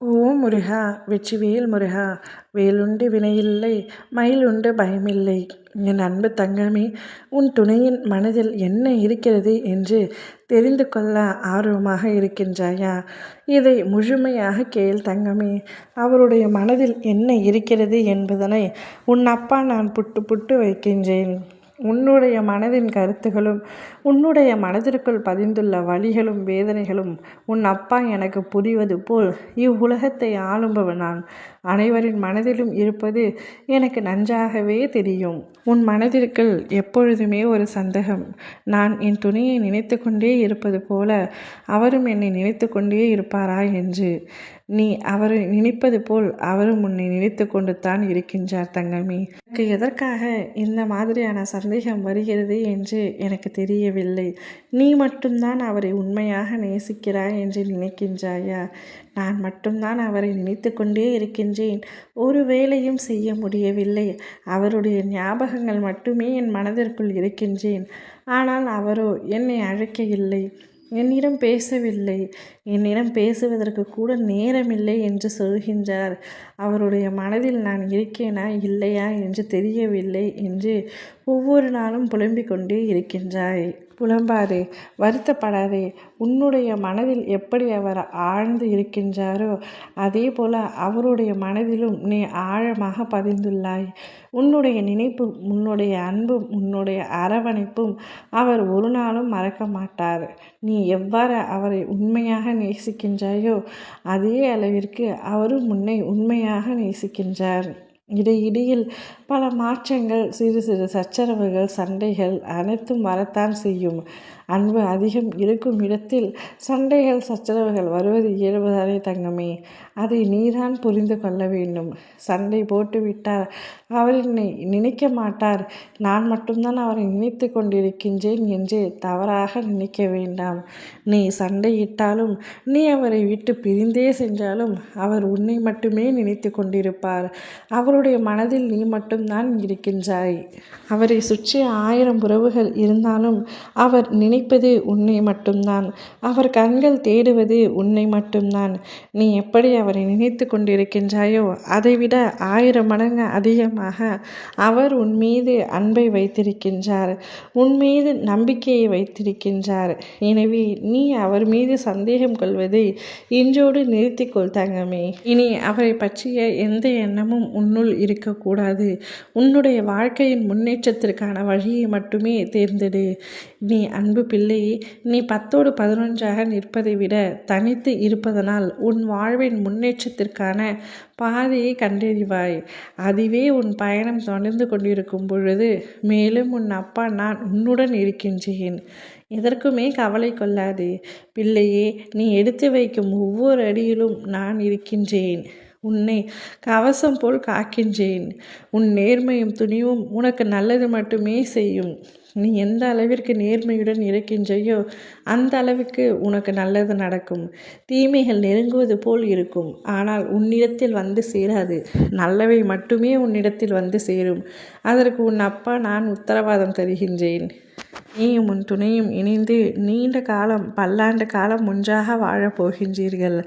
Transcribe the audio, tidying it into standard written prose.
ஓ முருகா! வெற்றிவேல் முருகா! வேலுண்டு வினையில்லை, மயிலுண்டு பயமில்லை. என் அன்பு தங்கமே, உன் துணையின் மனதில் என்ன இருக்கிறது என்று தெரிந்து கொள்ள ஆர்வமாக இருக்கின்றாயா? இதை முழுமையாக கேள் தங்கமே. அவருடைய மனதில் என்ன இருக்கிறது என்பதனை உன் அப்பா நான் புட்டு புட்டு வைக்கின்றேன். உன்னுடைய மனதின் கருத்துகளும் உன்னுடைய மனதிற்குள் பதிந்துள்ள வலிகளும் வேதனைகளும் உன் அப்பா எனக்கு புரிவது போல் இவ்வுலகத்தை ஆளும்பவன் நான். அனைவரின் மனதிலும் இருப்பது எனக்கு நன்றாகவே தெரியும். உன் மனதிற்குள் எப்பொழுதுமே ஒரு சந்தேகம். நான் என் துணையை நினைத்து கொண்டே இருப்பது போல அவரும் என்னை நினைத்து கொண்டே இருப்பாரா என்று. நீ அவரை நினைப்பது போல் அவரும் உன்னை நினைத்து கொண்டு தான் இருக்கின்றார் தங்கமே. எனக்கு எதற்காக இந்த மாதிரியான சந்தேகம் வருகிறது என்று எனக்கு தெரியவில்லை. நீ மட்டும்தான் அவரை உண்மையாக நேசிக்கிறாய் என்று நினைக்கின்றாயா? நான் மட்டும்தான் அவரை நினைத்து கொண்டே இருக்கின்றேன். ஒரு வேலையும் செய்ய முடியவில்லை. அவருடைய ஞாபகங்கள் மட்டுமே என் மனதிற்குள் இருக்கின்றேன். ஆனால் அவரோ என்னை அழைக்கவில்லை, என்னிடம் பேசவில்லை, என்னிடம் பேசுவதற்கு கூட நேரமில்லை என்று சொல்கின்றார். அவருடைய மனதில் நான் இருக்கேனா இல்லையா என்று தெரியவில்லை என்று ஒவ்வொரு நாளும் புலம்பிக் கொண்டே இருக்கின்றாய். புலம்பாதே, வருத்தப்படாதே. உன்னுடைய மனதில் எப்படி அவர் ஆழ்ந்து இருக்கின்றாரோ அதே போல அவருடைய மனதிலும் நீ ஆழமாக பதிந்துள்ளாய். உன்னுடைய நினைப்பும் உன்னுடைய அன்பும் உன்னுடைய அரவணைப்பும் அவர் ஒரு நாளும் மறக்க மாட்டார். நீ எவ்வாறு அவரை உண்மையாக நேசிக்கின்றாயோ அதே அளவிற்கு அவரும் உன்னை உண்மையாக நேசிக்கின்றார். இடையிடையில் பல மாற்றங்கள், சிறு சிறு சச்சரவுகள், சண்டைகள் அனைத்தும் வரத்தான் செய்யும். அன்பு அதிகம் இருக்கும் இடத்தில் சண்டைகள் சச்சரவுகள் வருவது இயல்புதானே தங்கமே. அதை நீதான் புரிந்து கொள்ள வேண்டும். சண்டை போட்டுவிட்டார், அவர் என்னை நினைக்க மாட்டார், நான் மட்டும்தான் அவரை நினைத்து கொண்டிருக்கின்றேன் என்று தவறாக நினைக்க வேண்டாம். நீ சண்டையிட்டாலும் நீ அவரை விட்டு பிரிந்தே சென்றாலும் அவர் உன்னை மட்டுமே நினைத்து கொண்டிருப்பார். அவருடைய மனதில் நீ மட்டும்தான் இருக்கின்றாய். அவரை சுற்றி 1000 உறவுகள் இருந்தாலும் அவர் நினைப்பது உன்னை மட்டும்தான். அவர் கண்கள் தேடுவது உன்னை மட்டும்தான். நீ எப்படி அவரை நினைத்து கொண்டிருக்கின்றாயோ அதைவிட 1000 மடங்கு அதிகமாக அவர் உன் மீது அன்பை வைத்திருக்கின்றார், உன் மீது நம்பிக்கையை வைத்திருக்கின்றார். எனவே நீ அவர் மீது சந்தேகம் கொள்வதை இன்றோடு நிறுத்திக்கொள் தங்கமே. இனி அவரை பற்றிய எந்த எண்ணமும் உன்னுள் இருக்கக்கூடாது. உன்னுடைய வாழ்க்கையின் முன்னேற்றத்திற்கான வழியை மட்டுமே தேர்ந்தெடு. நீ அன்பு பிள்ளையே, நீ 10ஓடு 11ஆக நிற்பதை விட தனித்து இருப்பதனால் உன் வாழ்வின் முன்னேற்றத்திற்கான பாதையை கண்டறிவாய். அதுவே உன் பயணம் தொடர்ந்து கொண்டிருக்கும் பொழுது மேலும் உன் அப்பா நான் உன்னுடன் இருக்கின்றேன். எதற்குமே கவலை கொள்ளாதே பிள்ளையே. நீ எடுத்து வைக்கும் ஒவ்வொரு அடியிலும் நான் இருக்கின்றேன். உன்னை கவசம் போல் காக்கின்றேன். உன் நேர்மையும் துணிவும் உனக்கு நல்லது மட்டுமே செய்யும். நீ எந்த அளவிற்கு நேர்மையுடன் இருக்கின்றையோ அந்த அளவுக்கு உனக்கு நல்லது நடக்கும். தீமைகள் நெருங்குவது போல் இருக்கும், ஆனால் உன்னிடத்தில் வந்து சேராது. நல்லவை மட்டுமே உன்னிடத்தில் வந்து சேரும். அதற்கு உன் அப்பா நான் உத்தரவாதம் தருகின்றேன். நீயும் உன் துணையும் இணைந்து நீண்ட காலம், பல்லாண்டு காலம் ஒன்றாக வாழப் போகின்றீர்கள்.